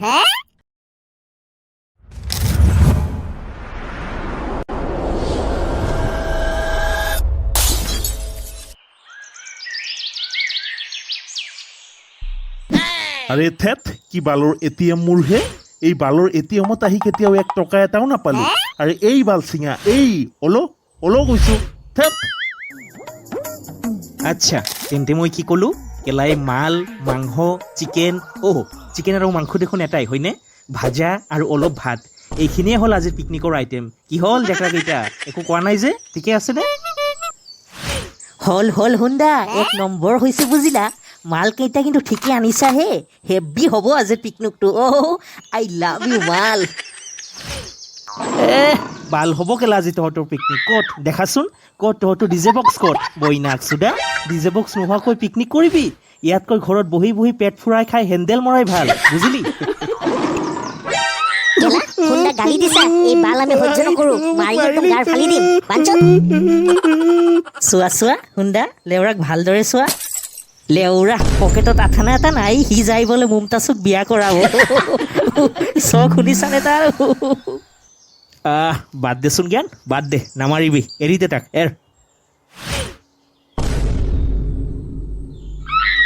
আৰে থেত কি বালৰ এটিএম মোৰহে এই বালৰ এটিএমত আহি কেতিয়াও 1 টকা এটাও নাপালো আৰে এই বাল সিঙা এই ওলো গৈছো থেত আচ্ছা তেন্তে মই কি কলো কেলাই মাল মাংস চিকেন চিকেন আৰু মাংস দেখোন এটাই হয়নে ভাজা আৰু অলপ ভাত এইখিনিয়ে হ'ল আজিৰ পিকনিকৰ আইটেম কি হ'ল ডেকৰা কেইটা একো কোৱা নাই যে ঠিকে আছে নে হল হুন্দা 1 নম্বৰ হৈছে বুজিলা মাল কেইটা কিন্তু ঠিকে আনিছা হে হেভি হ'ব আজি পিকনিকটো আই লাভ ইউ মাল বাল হ'ব কেলা আজি তহঁতৰ পিকনিক ক'ত দেখাচোন ক'ত তহঁতৰ ডিজে বক্স ক'ত বইনাক সুদা ডিজে বক্স নোহোৱাকৈ পিকনিক কৰিবি ইয়াতকৈ ঘৰত বহি বহি পেট ফুৰাই খাই হেণ্ডেল মৰাই ভাল বুজিলি হুন্দা গালি দিছা এই বাল আমি সহ্য নকৰো মাৰি একদম গাৰ ফালি দিম পাঞ্চ চোৱা হুন্দা লেউৰাক ভালদৰে চোৱা লেউৰা পকেটত আঠানা এটা নাই সি যাই বোলে মুমতাজক বিয়া কৰাব চখ শুনিছানে তাৰ বাদ দেচোন জ্ঞান বাদ দে নামাৰিবি এৰি দে তাক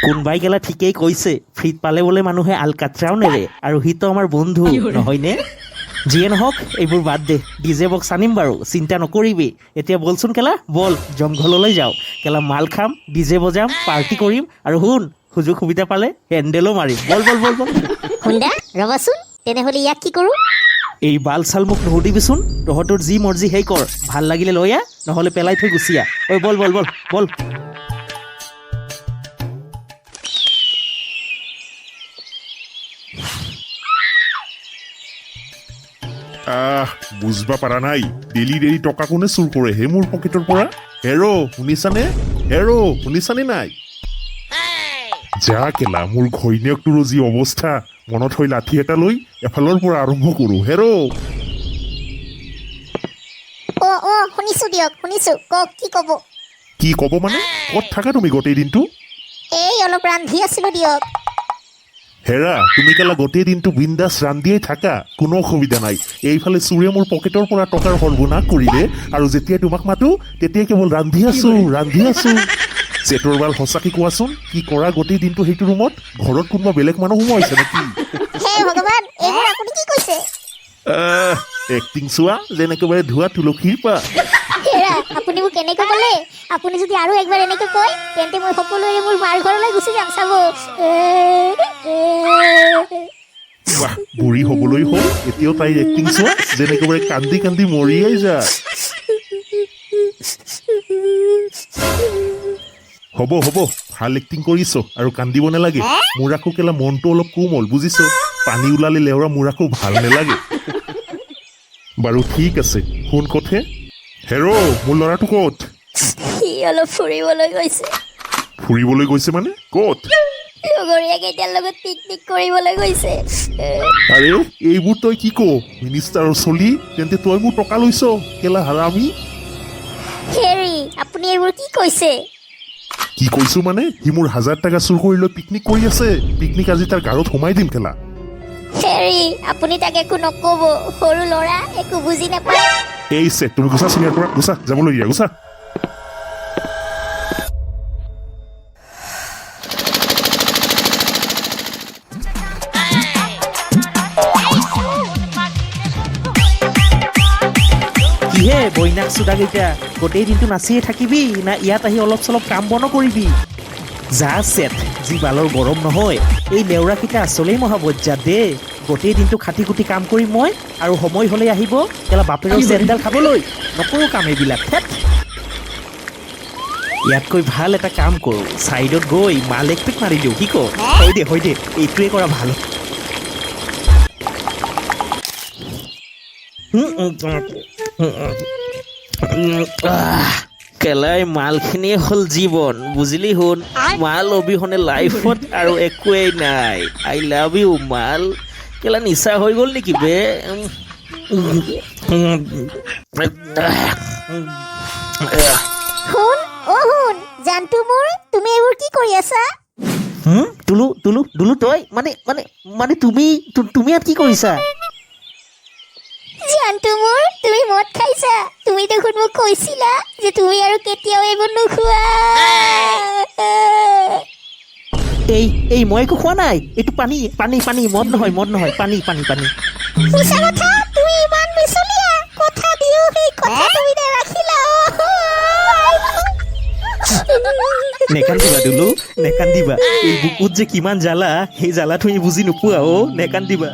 কোনবাই গেলা ঠিকেই কৈছে ফ্ৰীত পালে বোলে মানুহে আলকাট্ৰাও নেৰে আৰু সিটো আমাৰ বন্ধু নহয়নে যিয়ে নহওক এইবোৰ বাদ দে ডিজে বক্স আনিম বাৰু চিন্তা নকৰিবি এতিয়া বলচোন কেলা বল জংঘললৈ যাওঁ কেলা মাল খাম ডিজে বজাম পাৰ্টি কৰিম আৰু শুন সুযোগ সুবিধা পালে হেণ্ডেলো মাৰিম বল হুন্দা ৰবাচোন তেনেহ'লে ইয়াক কি কৰোঁ এই বাল চাল মোক নুসুধিবিচোন তহঁতৰ যি মৰ্জি সেই কৰ ভাল লাগিলে লৈ আহ নহ'লে পেলাই থৈ গুচি আহ বল বুজবা পাৰা নাই ডেলি টকা কোনে চুৰ কৰে হে মোৰ পকেটৰ পৰা শুনিছানে নাই যা কেলা মোৰ ঘৈণীয়েকটোৰো যি অৱস্থা মনত হৈ লাঠি এটা লৈ এফালৰ পৰা আৰম্ভ কৰোঁ শুনিছো কওক কি ক'ব মানে ক'ত থাকা তুমি গোটেই দিনটো এই অলপ ৰান্ধি আছিলো দিয়ক হেৰা তুমি কেলা গোটেই দিনটো বিন্দাছ ৰান্ধিয়েই থাকা কোনো অসুবিধা নাই এইফালে চোৰে মোৰ পকেটৰ পৰা টকাৰ সৰ্বনাশ কৰিলে আৰু যেতিয়া তোমাক মাতো তেতিয়া কেৱল ৰান্ধি আছো চেটৰ বাল সঁচাকে কোৱাচোন কি কৰা গোটেই দিনটো সেইটো ৰুমত ঘৰত কোনোবা বেলেগ মানুহ সোমাইছে নেকি হে ভগৱান এইবোৰ আপুনি কি কৈছে এক্টিং চোৱা যেন একেবাৰে ধোৱা তুলসীৰ পাত হেৰা আপুনি মোক কেনেকৈ ক'লে আপুনি যদি আৰু একবাৰ এনেকৈ কয় তেন্তে মই সকলোৰে মোৰ মাৰ ঘৰলৈ গুচি যাম চাব বাহ বুঢ়ী হ'বলৈ হ'ল এতিয়াও তাইৰ এক্টিং চোৱা যেন একেবাৰে কান্দি মৰিয়াই যায় হ'ব ভাল এক্টিং কৰিছ আৰু কান্দিব নালাগে মোৰ আকৌ কেলা মনটো অলপ কোমল বুজিছ পানী ওলালে লেউৰা মোৰ আকৌ ভাল নালাগে বাৰু ঠিক আছে শুন কথে হেৰ' মোৰ ল'ৰাটো ক'ত সি অলপ ফুৰিবলৈ গৈছে মানে ক'ত লগৰীয়া কেইটাৰ লগত পিকনিক কৰিবলৈ গৈছে আৰে এইবোৰ তই কি ক মিনিষ্টাৰৰ চলি তেন্তে তই মোৰ টকা লৈছ কেলা হাৰামি হেৰি আপুনি এইবোৰ কি কৈছে কি কৈছো মানে সি মোৰ 1000 টকা চুৰ কৰি লৈ পিকনিক কৰি আছে পিকনিক আজি তাৰ গাৰত সোমাই দিম কেলা হেৰি আপুনি তাক একো নক'ব সৰু ল'ৰা একো বুজি নাপায় এই চেট তুমি গুচা চিনিয়াৰ পৰা গুচা যাবলৈ দিয়া গুচা কিহে বইনাক চোদাকেইটা গোটেই দিনটো নাচিয়ে থাকিবি না ইয়াত আহি অলপ চলপ কাম বনো কৰিবি যা চেট যি বালৰ গৰম নহয় এই লেউৰাকেইটা আচলেই মহাবজ্জা দে গোটেই দিনটো খাটি খুটি কাম কৰিম মই আৰু সময় হ'লে আহিব কেলা বাপেৰৰ চেণ্ডেল খাবলৈ নকৰোঁ কাম এইবিলাক ইয়াতকৈ ভাল এটা কাম কৰোঁ ছাইডত গৈ মাল এক পিক মাৰি দিওঁ কি ক হয় দে এইটোৱে কৰা ভাল কেলাই মালখিনিয়ে হ'ল জীৱন বুজিলি শুন মাল অবিহনে লাইফত আৰু একোৱেই নাই আই লাভ ইউ মাল কেলা নিচা হৈ গ'ল নেকি বে শুন জানটো মোৰ তুমি এইবোৰ কি কৰি আছা তুলু তুলু দুলু তই মানে মানে মানে তুমি ইয়াত কি কৰিছা? জানটো মোৰ তুমি মদ খাইছা। তুমি দেখোন মোক কৈছিলা যে তুমি আৰু কেতিয়াও এইবোৰ নোখোৱা। এই মই একো খোৱা নাই, এইটো পানী পানী পানী, মদ নহয় পানী পানী পানী। মিছা কথা, তুমি ইমান মিছলীয়া। কথা দিও সেই কথা তুমি নাৰাখিলা। নেকান্দিবা দুলু, নেকান্দিবা। এই বুকুত যে কিমান জ্বালা, সেই জ্বালা তুমি বুজি নোপোৱা অ', নেকান্দিবা।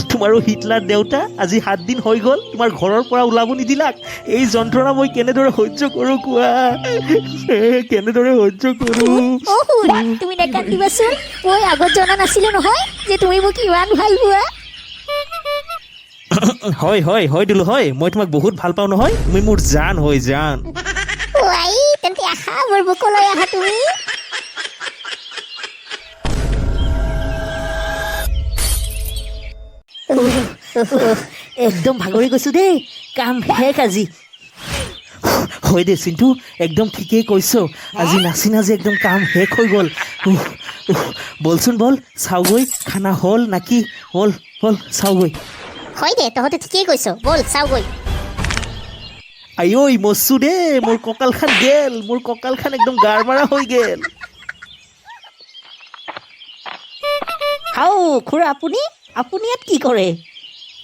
তোমাৰো হিটলাৰ দেউতা আজি 7 দিন হৈ গ'ল তোমাৰ ঘৰৰ পৰা ওলাব নিদিলাক। এই যন্ত্ৰণা মই কেনেদৰে সহ্য কৰোঁ কোৱা, কেনেদৰে সহ্য কৰোঁ। অ' শুন, তুমি নেকান্দিবাচোন। মই আগত জনা নাছিলো নহয় যে তুমি মোক ইমান ভাল পোৱা। হয় হয় হয় দুলু হয়, মই তোমাক বহুত ভাল পাওঁ নহয়, তুমি মোৰ জান হয় জান। আই তেন্তে আহা, মোৰ বুকলৈ আহা তুমি। একদম ভাগৰি গৈছো দেই, কাম শেষ আজি। হয় দে চিন্তু, একদম ঠিকেই কৈছ। আজি নাচি নাচি একদম কাম শেষ হৈ গ'ল। বলচোন বল, চাওগৈ খানা হ'ল নাকি? বল বল চাওগৈ। হয় দে, তহঁতে ঠিকেই কৈছ, ব'ল চাওগৈ। আইঐ মৰছো দেই, মোৰ কঁকালখান গেল, মোৰ কঁকালখান একদম গাৰ মাৰা হৈ গেল। হাও খুৰা, আপুনি আপুনি ইয়াত কি কৰে?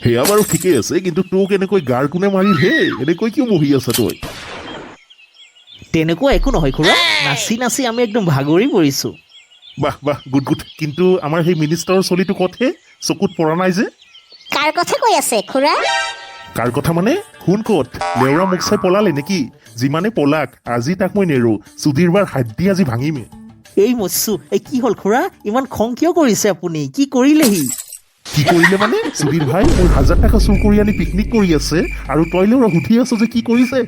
সেয়া বাৰু ঠিকেই আছে, কিন্তু তোক এনেকৈ গাৰ কোনে মাৰিল হে? এনেকৈ কিয় বহি আছা তই? তেনেকুৱা একো নহয় খুৰা, নাচি নাচি আমি একদম ভাগৰি পৰিছোঁ। বাহ বাহ, গুড গুড। কিন্তু আমাৰ সেই মিনিষ্টাৰৰ চলিটো ক'তহে? চকুত পৰা নাই যে। কাৰ কথা কৈ আছে খুৰা? কাৰ কথা মানে? শুন ক'ত, লেউৰা মোক চাই পলালে নেকি? যিমানে পলাক, আজি তাক মই নেৰো। সুধীৰ বাৰ হাড্ডি আজি ভাঙিমে। এই মৰছো, এই কি হ'ল খুৰা? ইমান খং কিয় কৰিছে আপুনি? কি কৰিলেহি? কি কৰিলে মানে? সুধীৰ ভাই মোৰ 1000 টকা চুৰ কৰি আনি পিকনিক কৰি আছে, আৰু তই লেউৰা সুধি আছ যে কি কৰিছে?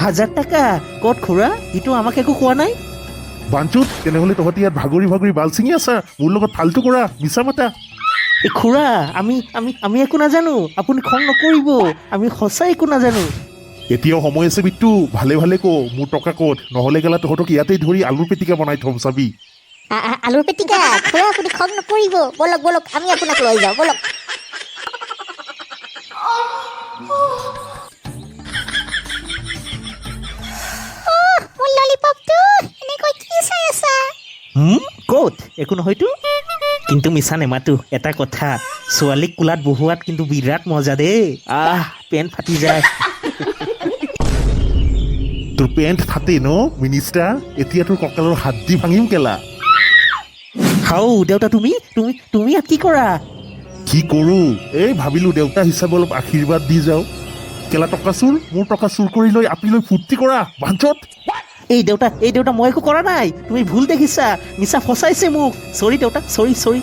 1000 টকা ক'ত খুৰা? ইটো আমাক একো কোৱা নাই। বাঞ্চুত, তেনেহ'লে তহঁতি ইয়াত ভাগৰি ভাগৰি বাল ছিঙি আছা, মোৰ লগত ফাল্টু কৰা, মিছা মাতা। এই খুৰা, আমি একো নাজানো, আপুনি খং নকৰিব, আমি সঁচাই একো নাজানো। এতিয়াও সময় আছে বিট্টু, ভালে ভালে ক মোৰ টকা ক'ত, নহ'লে গেলা তহঁতক ইয়াতেই ধৰি আলুৰ পেটিকা বনাই থম চাবি। আলুৰ পেটিকা? খুৰা আপুনি খং নকৰিব, বলক বলক, আমি আপোনাক লৈ যাওঁ, বলক। মোৰ ললিপপটো এনেকৈ কি চাই আছা? ক'ত? একো নহয়তো। কিন্তু মিছা নেমাতো, এটা কথা, ছোৱালীক কোলাত বহোৱাত কিন্তু বিৰাট মজা দেই। পেণ্ট ফাটি যায়। তোৰ পেণ্ট ফাটে ন মিনিষ্টাৰ? এতিয়া তোৰ কঁকালৰ হাড্ডি ভাঙিম কেলা। হাও দেউতা, তুমি তুমি তুমি ইয়াত কি কৰা? কি কৰো? এই ভাবিলো দেউতা হিচাপে অলপ আশীৰ্বাদ দি যাওঁ। কেলা টকা চুৰ, মোৰ টকা চুৰ কৰি লৈ আপি লৈ ফূৰ্তি কৰা বাঞ্চত। এই দেউতা মই একো কৰা নাই, তুমি ভুল দেখিছা, মিছা ফচাইছে মোক। চৰি দেউতা, চৰি চৰি।